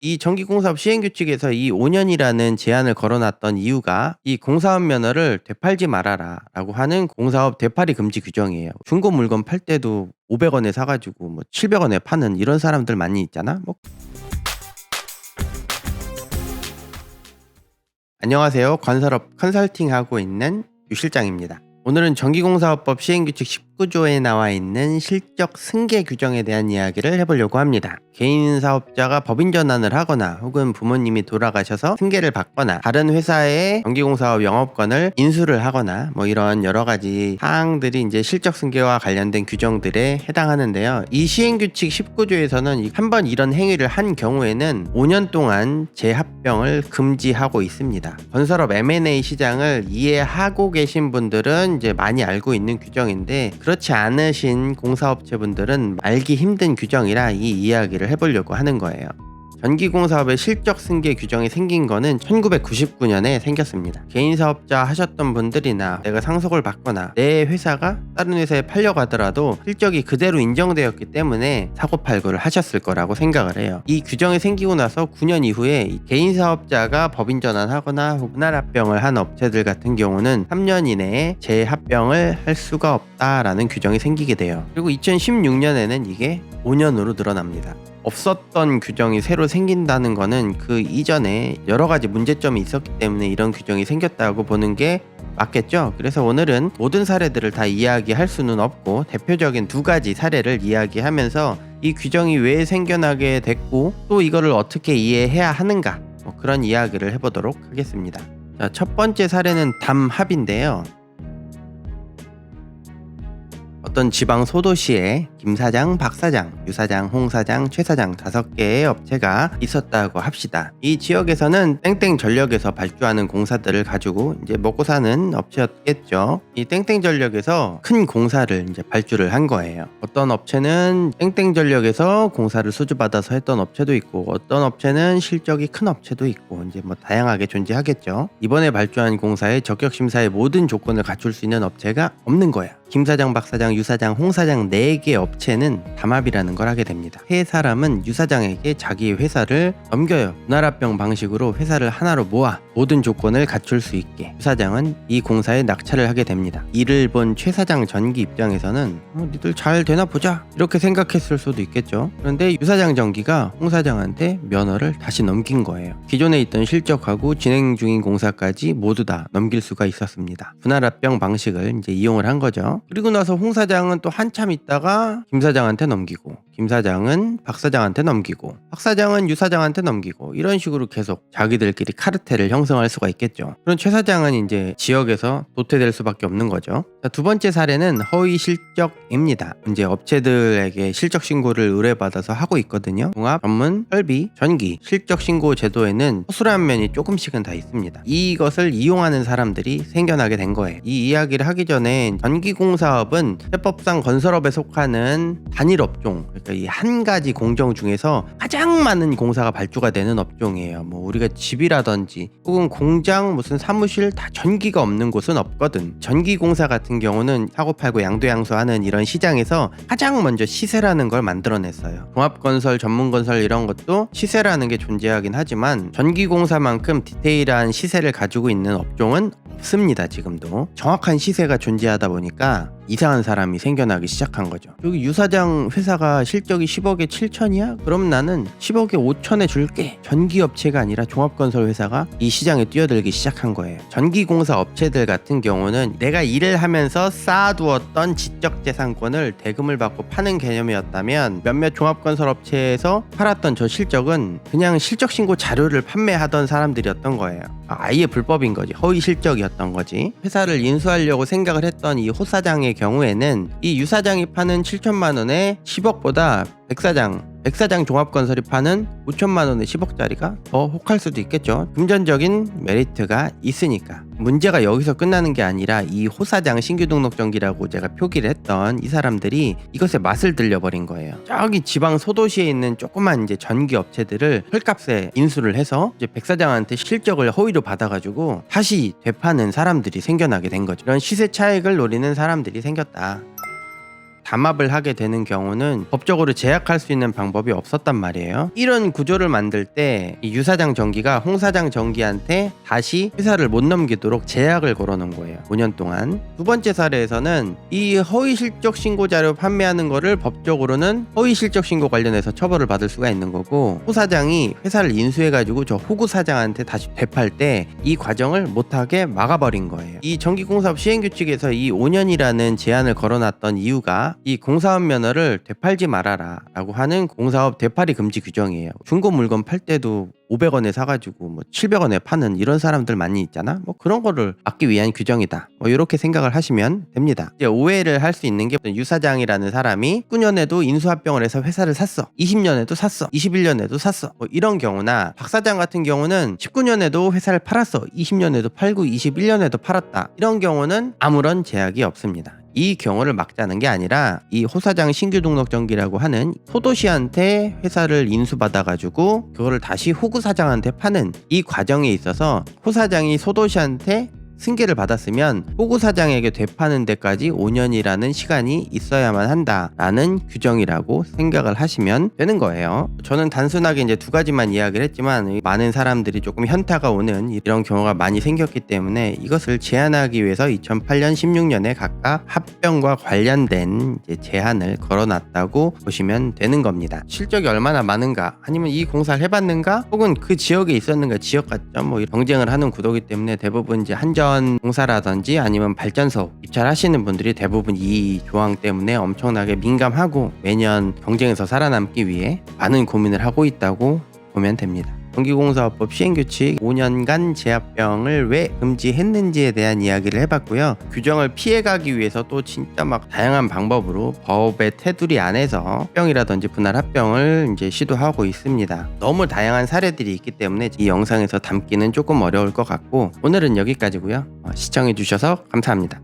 이 전기공사업 시행규칙에서 이 5년이라는 제한을 걸어놨던 이유가 이 공사업 면허를 되팔지 말아라라고 하는 공사업 되팔이 금지 규정이에요. 중고 물건 팔 때도 500원에 사가지고 뭐 700원에 파는 이런 사람들 많이 있잖아. 안녕하세요. 건설업 컨설팅 하고 있는 유 실장입니다. 오늘은 전기공사업법 시행규칙 19조에 나와 있는 실적 승계 규정에 대한 이야기를 해보려고 합니다. 개인 사업자가 법인 전환을 하거나 혹은 부모님이 돌아가셔서 승계를 받거나 다른 회사의 전기공사업 영업권을 인수를 하거나 뭐 이런 여러 가지 사항들이 이제 실적 승계와 관련된 규정들에 해당하는데요. 이 시행규칙 19조에서는 한번 이런 행위를 한 경우에는 5년 동안 재합병을 금지하고 있습니다. 건설업 M&A 시장을 이해하고 계신 분들은 이제 많이 알고 있는 규정인데, 그렇지 않으신 공사업체분들은 알기 힘든 규정이라 이 이야기를 해보려고 하는 거예요. 전기공사업의 실적 승계 규정이 생긴 거는 1999년에 생겼습니다. 개인 사업자 하셨던 분들이나 내가 상속을 받거나 내 회사가 다른 회사에 팔려가더라도 실적이 그대로 인정되었기 때문에 사고팔고를 하셨을 거라고 생각을 해요. 이 규정이 생기고 나서 9년 이후에 개인 사업자가 법인 전환하거나 분할 합병을 한 업체들 같은 경우는 3년 이내에 재합병을 할 수가 없다라는 규정이 생기게 돼요. 그리고 2016년에는 이게 5년으로 늘어납니다. 없었던 규정이 새로 생긴다는 거는 그 이전에 여러 가지 문제점이 있었기 때문에 이런 규정이 생겼다고 보는 게 맞겠죠? 그래서 오늘은 모든 사례들을 다 이야기할 수는 없고 대표적인 두 가지 사례를 이야기하면서 이 규정이 왜 생겨나게 됐고 또 이거를 어떻게 이해해야 하는가, 그런 이야기를 해보도록 하겠습니다. 자, 첫 번째 사례는 담합인데요. 어떤 지방 소도시에 김 사장, 박 사장, 유 사장, 홍 사장, 최 사장 5개의 업체가 있었다고 합시다. 이 지역에서는 땡땡 전력에서 발주하는 공사들을 가지고 이제 먹고 사는 업체였겠죠. 이 땡땡 전력에서 큰 공사를 이제 발주를 한 거예요. 어떤 업체는 땡땡 전력에서 공사를 수주받아서 했던 업체도 있고, 어떤 업체는 실적이 큰 업체도 있고, 이제 뭐 다양하게 존재하겠죠. 이번에 발주한 공사의 적격 심사의 모든 조건을 갖출 수 있는 업체가 없는 거야. 김 사장, 박 사장, 유 사장, 홍 사장 4개 업체는 담합이라는 걸 하게 됩니다. 세 사람은 유 사장에게 자기 회사를 넘겨요. 분할합병 방식으로 회사를 하나로 모아 모든 조건을 갖출 수 있게 유 사장은 이 공사에 낙찰을 하게 됩니다. 이를 본 최 사장 전기 입장에서는 니들 잘 되나 보자 이렇게 생각했을 수도 있겠죠. 그런데 유 사장 전기가 홍 사장한테 면허를 다시 넘긴 거예요. 기존에 있던 실적하고 진행 중인 공사까지 모두 다 넘길 수가 있었습니다. 분할합병 방식을 이제 이용을 한 거죠. 그리고 나서 홍 사장은 또 한참 있다가 김 사장한테 넘기고, 김 사장은 박 사장한테 넘기고, 박 사장은 유 사장한테 넘기고, 이런 식으로 계속 자기들끼리 카르텔을 형성할 수가 있겠죠. 그럼 최 사장은 이제 지역에서 도태될 수밖에 없는 거죠. 자, 두 번째 사례는 허위 실적입니다. 이제 업체들에게 실적 신고를 의뢰받아서 하고 있거든요. 종합, 전문, 설비, 전기 실적 신고 제도에는 허술한 면이 조금씩은 다 있습니다. 이것을 이용하는 사람들이 생겨나게 된 거예요. 이 이야기를 하기 전에 전기공사업은 세법상 건설업에 속하는 단일 업종, 그러니까 이 한 가지 공정 중에서 가장 많은 공사가 발주가 되는 업종이에요. 뭐 우리가 집이라든지 혹은 공장, 무슨 사무실 다 전기가 없는 곳은 없거든. 전기공사 같은 경우는 사고팔고 양도양수하는 이런 시장에서 가장 먼저 시세라는 걸 만들어냈어요. 종합건설, 전문건설 이런 것도 시세라는 게 존재하긴 하지만 전기공사만큼 디테일한 시세를 가지고 있는 업종은 없습니다. 지금도 정확한 시세가 존재하다 보니까 이상한 사람이 생겨나기 시작한 거죠. 여기 유 사장 회사가 실적이 10억에 7천이야? 그럼 나는 10억에 5천에 줄게. 전기업체가 아니라 종합건설 회사가 이 시장에 뛰어들기 시작한 거예요. 전기공사 업체들 같은 경우는 내가 일을 하면서 쌓아두었던 지적재산권을 대금을 받고 파는 개념이었다면, 몇몇 종합건설 업체에서 팔았던 저 실적은 그냥 실적신고 자료를 판매하던 사람들이었던 거예요. 아예 불법인 거지. 허위 실적이었던 거지. 회사를 인수하려고 생각을 했던 이 호 사장의 경우에는 이 유 사장이 파는 7천만 원에 10억보다 백 사장 종합건설이 파는 5천만 원의 10억짜리가 더 혹할 수도 있겠죠. 금전적인 메리트가 있으니까. 문제가 여기서 끝나는 게 아니라 이 호 사장 신규 등록 정기라고 제가 표기를 했던 이 사람들이 이것에 맛을 들려버린 거예요. 저기 지방 소도시에 있는 조그만 이제 전기 업체들을 헐값에 인수를 해서 이제 백 사장한테 실적을 허위로 받아가지고 다시 되파는 사람들이 생겨나게 된 거죠. 이런 시세 차익을 노리는 사람들이 생겼다. 담합을 하게 되는 경우는 법적으로 제약할 수 있는 방법이 없었단 말이에요. 이런 구조를 만들 때 이 유사장 정기가 홍사장 정기한테 다시 회사를 못 넘기도록 제약을 걸어놓은 거예요. 5년 동안. 두 번째 사례에서는 이 허위 실적 신고 자료 판매하는 거를 법적으로는 허위 실적 신고 관련해서 처벌을 받을 수가 있는 거고, 호 사장이 회사를 인수해가지고 저 호구 사장한테 다시 되팔 때 이 과정을 못하게 막아버린 거예요. 이 정기공사업 시행규칙에서 이 5년이라는 제한을 걸어놨던 이유가 이 공사업 면허를 되팔지 말아라 라고 하는 공사업 되팔이 금지 규정이에요. 중고 물건 팔 때도 500원에 사가지고 뭐 700원에 파는 이런 사람들 많이 있잖아. 뭐 그런 거를 막기 위한 규정이다. 뭐 이렇게 생각을 하시면 됩니다. 이제 오해를 할 수 있는 게 유 사장이라는 사람이 19년에도 인수합병을 해서 회사를 샀어. 20년에도 샀어. 21년에도 샀어. 뭐 이런 경우나 박 사장 같은 경우는 19년에도 회사를 팔았어. 20년에도 팔고 21년에도 팔았다. 이런 경우는 아무런 제약이 없습니다. 이 경우를 막자는 게 아니라 이 호사장 신규 등록 정기라고 하는 소도시한테 회사를 인수받아가지고 그거를 다시 호구사장한테 파는 이 과정에 있어서 호사장이 소도시한테 승계를 받았으면 호구사장에게 되파는 데까지 5년이라는 시간이 있어야만 한다라는 규정이라고 생각을 하시면 되는 거예요. 저는 단순하게 이제 두 가지만 이야기를 했지만 많은 사람들이 조금 현타가 오는 이런 경우가 많이 생겼기 때문에 이것을 제한하기 위해서 2008년, 16년에 각각 합병과 관련된 이제 제한을 걸어놨다고 보시면 되는 겁니다. 실적이 얼마나 많은가, 아니면 이 공사를 해봤는가, 혹은 그 지역에 있었는가, 지역 가점 뭐 경쟁을 하는 구도이기 때문에 대부분 이제 한전 공사라든지 아니면 발전소 입찰하시는 분들이 대부분 이 조항 때문에 엄청나게 민감하고 매년 경쟁에서 살아남기 위해 많은 고민을 하고 있다고 보면 됩니다. 정기공사업법 시행규칙 5년간 제합병을 왜 금지했는지에 대한 이야기를 해봤고요. 규정을 피해가기 위해서 또 진짜 막 다양한 방법으로 법의 테두리 안에서 합병이라든지 분할 합병을 이제 시도하고 있습니다. 너무 다양한 사례들이 있기 때문에 이 영상에서 담기는 조금 어려울 것 같고, 오늘은 여기까지고요. 시청해주셔서 감사합니다.